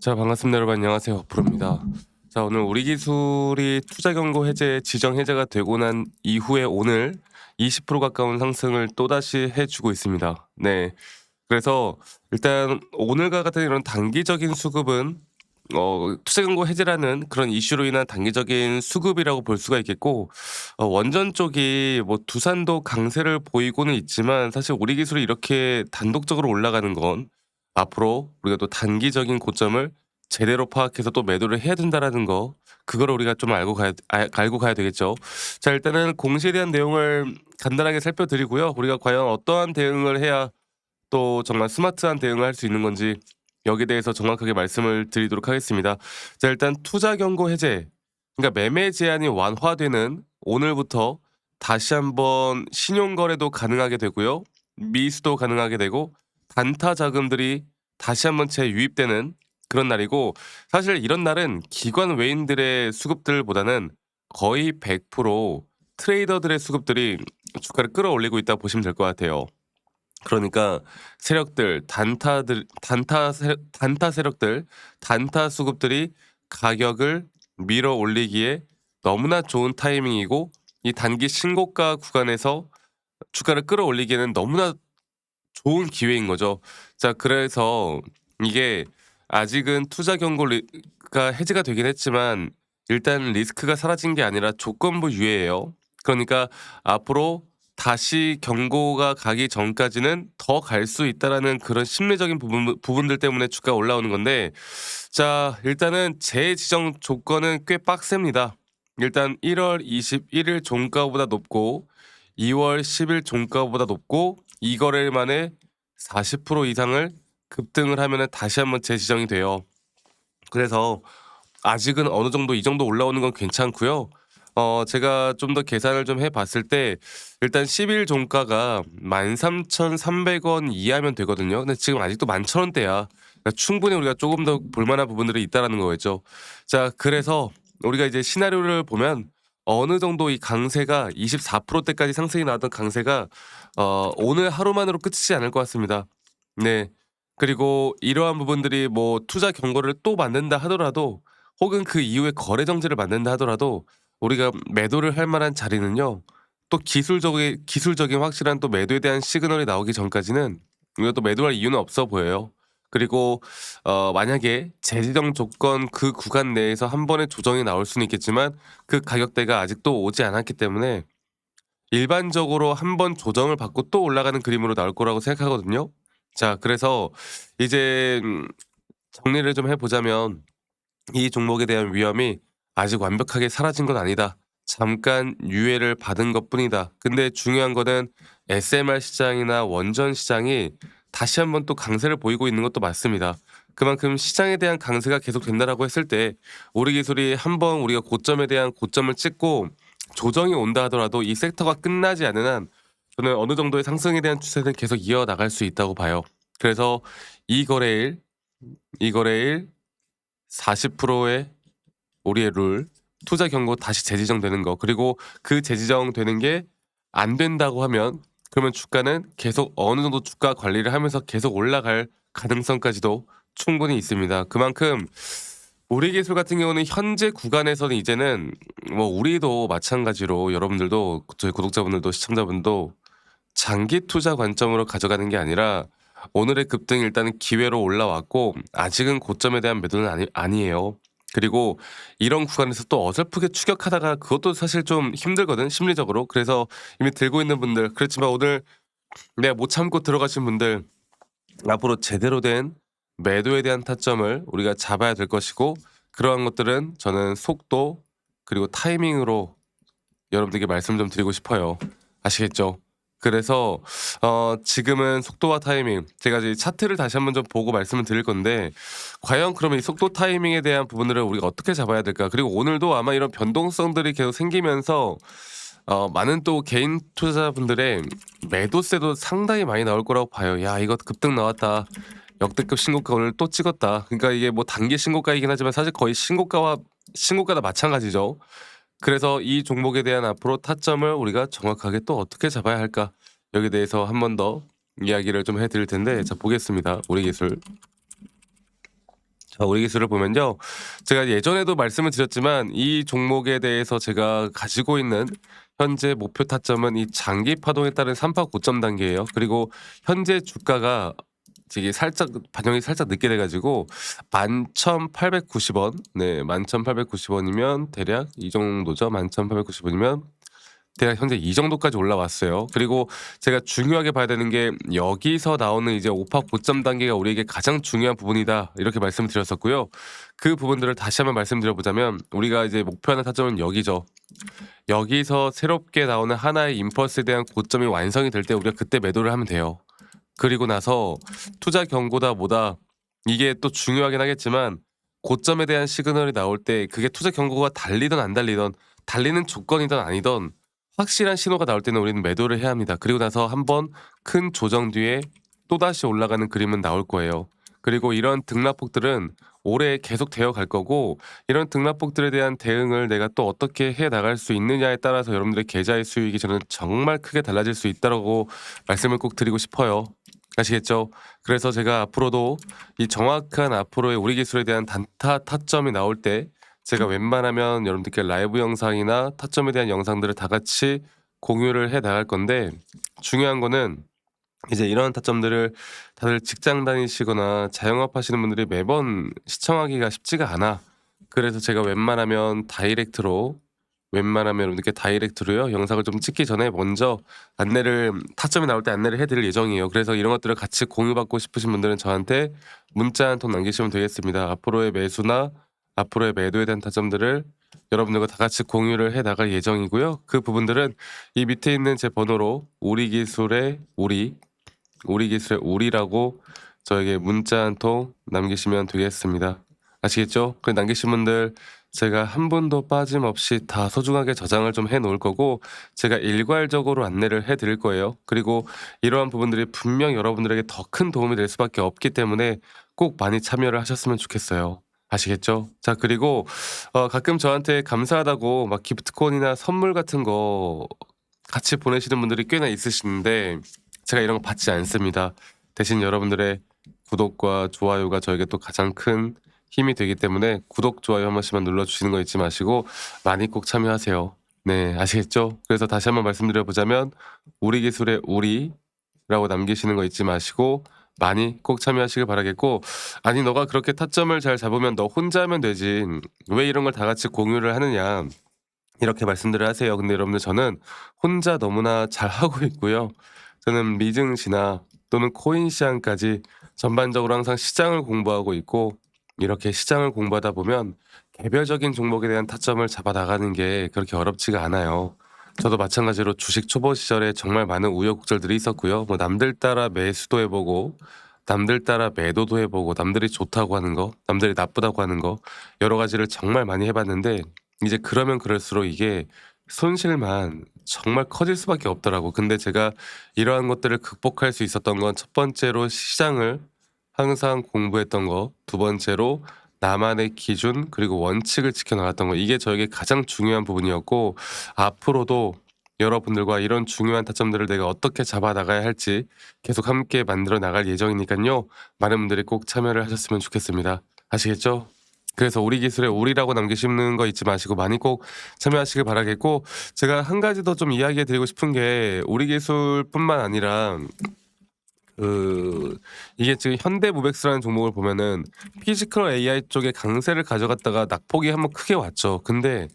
자, 반갑습니다. 여러분 안녕하세요. 박프로입니다. 자, 오늘 우리 기술이 투자 경고 해제, 지정 해제가 되고 난 이후에 오늘 20% 가까운 상승을 또다시 해주고 있습니다. 네. 그래서 일단 오늘과 같은 이런 단기적인 수급은 투자 경고 해제라는 그런 이슈로 인한 단기적인 수급이라고 볼 수가 있겠고, 원전 쪽이 뭐 두산도 강세를 보이고는 있지만 사실 우리 기술이 이렇게 단독적으로 올라가는 건 앞으로 우리가 또 단기적인 고점을 제대로 파악해서 또 매도를 해야 된다라는 거, 그거를 우리가 좀 알고 가야 되겠죠. 자, 일단은 공시에 대한 내용을 간단하게 살펴드리고요. 우리가 과연 어떠한 대응을 해야 또 정말 스마트한 대응을 할 수 있는 건지 여기에 대해서 정확하게 말씀을 드리도록 하겠습니다. 자, 일단 투자 경고 해제, 그러니까 매매 제한이 완화되는 오늘부터 다시 한번 신용 거래도 가능하게 되고요. 미수도 가능하게 되고 단타 자금들이 다시 한번 재유입되는 그런 날이고, 사실 이런 날은 기관 외인들의 수급들보다는 거의 100% 트레이더들의 수급들이 주가를 끌어올리고 있다 보시면 될 것 같아요. 그러니까 세력들, 단타 세력들, 단타 수급들이 가격을 밀어 올리기에 너무나 좋은 타이밍이고, 이 단기 신고가 구간에서 주가를 끌어올리기에는 너무나 좋은 기회인 거죠. 자, 그래서 이게 아직은 투자 경고가 해제가 되긴 했지만 일단 리스크가 사라진 게 아니라 조건부 유예예요. 그러니까 앞으로 다시 경고가 가기 전까지는 더 갈 수 있다라는 그런 심리적인 부분들 때문에 주가가 올라오는 건데, 자, 일단은 재지정 조건은 꽤 빡셉니다. 일단 1월 21일 종가보다 높고 2월 10일 종가보다 높고 이 거래일 만에 40% 이상을 급등을 하면은 다시 한번 재지정이 돼요. 그래서 아직은 어느 정도 이 정도 올라오는 건 괜찮고요. 제가 좀 더 계산을 좀 해봤을 때 일단 10일 종가가 13,300원 이하면 되거든요. 근데 지금 아직도 11,000원대야. 그러니까 충분히 우리가 조금 더 볼만한 부분들이 있다라는 거겠죠. 자, 그래서 우리가 이제 시나리오를 보면 어느 정도 이 강세가 24%대까지 상승이 나왔던 강세가 오늘 하루만으로 끝이지 않을 것 같습니다. 네. 그리고 이러한 부분들이 뭐 투자 경고를 또 만든다 하더라도, 혹은 그 이후에 거래 정지를 만든다 하더라도 우리가 매도를 할 만한 자리는요, 또 기술적인 확실한 또 매도에 대한 시그널이 나오기 전까지는 우리가 또 매도할 이유는 없어 보여요. 그리고 만약에 재지정 조건 그 구간 내에서 한 번의 조정이 나올 수는 있겠지만 그 가격대가 아직도 오지 않았기 때문에 일반적으로 한 번 조정을 받고 또 올라가는 그림으로 나올 거라고 생각하거든요. 자, 그래서 이제 정리를 좀 해보자면 이 종목에 대한 위험이 아직 완벽하게 사라진 건 아니다. 잠깐 유예를 받은 것뿐이다. 근데 중요한 거는 SMR 시장이나 원전 시장이 다시 한번 또 강세를 보이고 있는 것도 맞습니다. 그만큼 시장에 대한 강세가 계속된다라고 했을 때 우리 기술이 한번 우리가 고점에 대한 고점을 찍고 조정이 온다 하더라도 이 섹터가 끝나지 않는 한 저는 어느 정도의 상승에 대한 추세는 계속 이어나갈 수 있다고 봐요. 그래서 이 거래일, 이 거래일 40%의 우리의 룰, 투자 경고 다시 재지정되는 거, 그리고 그 재지정되는 게 안 된다고 하면 그러면 주가는 계속 어느 정도 주가 관리를 하면서 계속 올라갈 가능성까지도 충분히 있습니다. 그만큼 우리 기술 같은 경우는 현재 구간에서는 이제는 뭐 우리도 마찬가지로 여러분들도 저희 구독자분들도 시청자분도 장기 투자 관점으로 가져가는 게 아니라 오늘의 급등이 일단은 기회로 올라왔고 아직은 고점에 대한 매도는 아니에요. 그리고 이런 구간에서 또 어설프게 추격하다가 그것도 사실 좀 힘들거든, 심리적으로. 그래서 이미 들고 있는 분들, 그렇지만 오늘 내가 못 참고 들어가신 분들, 앞으로 제대로 된 매도에 대한 타점을 우리가 잡아야 될 것이고, 그러한 것들은 저는 속도 그리고 타이밍으로 여러분들께 말씀 좀 드리고 싶어요. 아시겠죠? 그래서 지금은 속도와 타이밍, 제가 이제 차트를 다시 한번 좀 보고 말씀을 드릴 건데, 과연 그러면 이 속도 타이밍에 대한 부분들을 우리가 어떻게 잡아야 될까? 그리고 오늘도 아마 이런 변동성들이 계속 생기면서 많은 또 개인 투자자분들의 매도세도 상당히 많이 나올 거라고 봐요. 야, 이거 급등 나왔다. 역대급 신고가 오늘 또 찍었다. 그러니까 이게 뭐 단기 신고가이긴 하지만 사실 거의 신고가다 마찬가지죠. 그래서 이 종목에 대한 앞으로 타점을 우리가 정확하게 또 어떻게 잡아야 할까? 여기에 대해서 한 번 더 이야기를 좀 해드릴 텐데, 자, 보겠습니다. 우리 기술. 자, 우리 기술을 보면요. 제가 예전에도 말씀을 드렸지만 이 종목에 대해서 제가 가지고 있는 현재 목표 타점은 이 장기 파동에 따른 3파 고점 단계예요. 그리고 현재 주가가 이게 살짝 반영이 살짝 늦게 돼 가지고 11,890원. 네, 11,890원이면 대략 이 정도죠. 11,890원이면 대략 현재 이 정도까지 올라왔어요. 그리고 제가 중요하게 봐야 되는 게 여기서 나오는 이제 오파 고점 단계가 우리에게 가장 중요한 부분이다. 이렇게 말씀드렸었고요. 그 부분들을 다시 한번 말씀드려보자면 우리가 이제 목표하는 타점은 여기죠. 여기서 새롭게 나오는 하나의 임펄스에 대한 고점이 완성이 될 때 우리가 그때 매도를 하면 돼요. 그리고 나서 투자 경고다 뭐다 이게 또 중요하긴 하겠지만 고점에 대한 시그널이 나올 때 그게 투자 경고가 달리든 안 달리든 달리는 조건이든 아니든 확실한 신호가 나올 때는 우리는 매도를 해야 합니다. 그리고 나서 한번 큰 조정 뒤에 또다시 올라가는 그림은 나올 거예요. 그리고 이런 등락폭들은 올해 계속 되어 갈 거고 이런 등락폭들에 대한 대응을 내가 또 어떻게 해 나갈 수 있느냐에 따라서 여러분들의 계좌의 수익이 저는 정말 크게 달라질 수 있다고 말씀을 꼭 드리고 싶어요. 아시겠죠? 그래서 제가 앞으로도 이 정확한 앞으로의 우리 기술에 대한 단타 타점이 나올 때 제가 웬만하면 여러분들께 라이브 영상이나 타점에 대한 영상들을 다 같이 공유를 해 나갈 건데 중요한 거는 이제 이런 타점들을 다들 직장 다니시거나 자영업 하시는 분들이 매번 시청하기가 쉽지가 않아. 그래서 제가 웬만하면 여러분들께 다이렉트로요. 영상을 좀 찍기 전에 먼저 타점이 나올 때 안내를 해 드릴 예정이에요. 그래서 이런 것들을 같이 공유받고 싶으신 분들은 저한테 문자 한 통 남기시면 되겠습니다. 앞으로의 매수나 앞으로의 매도에 대한 타점들을 여러분들과 다 같이 공유를 해 나갈 예정이고요. 그 부분들은 이 밑에 있는 제 번호로 우리 기술의 우리라고 저에게 문자 한 통 남기시면 되겠습니다. 아시겠죠? 그 남기신 분들 제가 한 분도 빠짐없이 다 소중하게 저장을 좀 해 놓을 거고 제가 일괄적으로 안내를 해 드릴 거예요. 그리고 이러한 부분들이 분명 여러분들에게 더 큰 도움이 될 수밖에 없기 때문에 꼭 많이 참여를 하셨으면 좋겠어요. 아시겠죠? 자, 그리고 가끔 저한테 감사하다고 막 기프트콘이나 선물 같은 거 같이 보내시는 분들이 꽤나 있으시는데 제가 이런 거 받지 않습니다. 대신 여러분들의 구독과 좋아요가 저에게 또 가장 큰 힘이 되기 때문에 구독, 좋아요 한 번씩만 눌러주시는 거 잊지 마시고 많이 꼭 참여하세요. 네, 아시겠죠? 그래서 다시 한번 말씀드려보자면 우리 기술의 우리라고 남기시는 거 잊지 마시고 많이 꼭 참여하시길 바라겠고 아니 너가 그렇게 타점을 잘 잡으면 너 혼자 하면 되지 왜 이런 걸 다 같이 공유를 하느냐 이렇게 말씀들을 하세요. 근데 여러분들 저는 혼자 너무나 잘하고 있고요. 저는 미증시나 또는 코인 시장까지 전반적으로 항상 시장을 공부하고 있고 이렇게 시장을 공부하다 보면 개별적인 종목에 대한 타점을 잡아 나가는 게 그렇게 어렵지가 않아요. 저도 마찬가지로 주식 초보 시절에 정말 많은 우여곡절들이 있었고요. 뭐 남들 따라 매수도 해보고 남들 따라 매도도 해보고 남들이 좋다고 하는 거, 남들이 나쁘다고 하는 거 여러 가지를 정말 많이 해봤는데 이제 그러면 그럴수록 이게 손실만 정말 커질 수밖에 없더라고. 근데 제가 이러한 것들을 극복할 수 있었던 건 첫 번째로 시장을 항상 공부했던 거, 두 번째로 나만의 기준 그리고 원칙을 지켜 나갔던 거. 이게 저에게 가장 중요한 부분이었고 앞으로도 여러분들과 이런 중요한 타점들을 내가 어떻게 잡아 나가야 할지 계속 함께 만들어 나갈 예정이니까요. 많은 분들이 꼭 참여를 하셨으면 좋겠습니다. 아시겠죠? 그래서 우리 기술에 우리라고 남기시는 거 잊지 마시고 많이 꼭 참여하시길 바라겠고 제가 한 가지 더 좀 이야기해 드리고 싶은 게 우리 기술뿐만 아니라 이게 지금 현대무백스라는 종목을 보면은 피지컬 AI 쪽에 강세를 가져갔다가 낙폭이 한번 크게 왔죠. 근데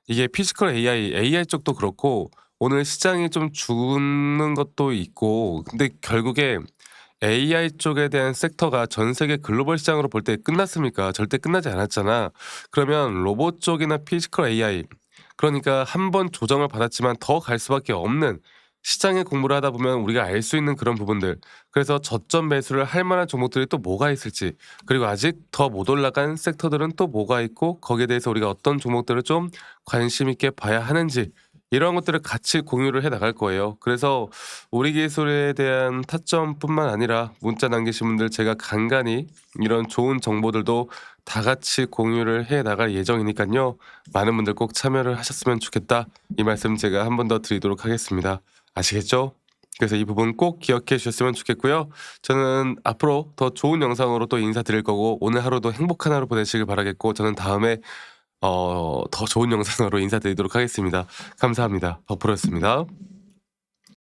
이게 피지컬 AI 쪽도 그렇고 오늘 시장이 좀 죽는 것도 있고 근데 결국에 AI 쪽에 대한 섹터가 전 세계 글로벌 시장으로 볼 때 끝났습니까? 절대 끝나지 않았잖아. 그러면 로봇 쪽이나 피지컬 AI 그러니까 한 번 조정을 받았지만 더 갈 수밖에 없는 시장의 공부를 하다 보면 우리가 알 수 있는 그런 부분들 그래서 저점 매수를 할 만한 종목들이 또 뭐가 있을지 그리고 아직 더 못 올라간 섹터들은 또 뭐가 있고 거기에 대해서 우리가 어떤 종목들을 좀 관심 있게 봐야 하는지 이런 것들을 같이 공유를 해 나갈 거예요. 그래서 우리 기술에 대한 타점뿐만 아니라 문자 남기신 분들 제가 간간히 이런 좋은 정보들도 다 같이 공유를 해 나갈 예정이니까요. 많은 분들 꼭 참여를 하셨으면 좋겠다. 이 말씀 제가 한 번 더 드리도록 하겠습니다. 아시겠죠? 그래서 이 부분 꼭 기억해 주셨으면 좋겠고요. 저는 앞으로 더 좋은 영상으로 또 인사드릴 거고 오늘 하루도 행복한 하루 보내시길 바라겠고 저는 다음에 더 좋은 영상으로 인사드리도록 하겠습니다. 감사합니다. 버프로였습니다.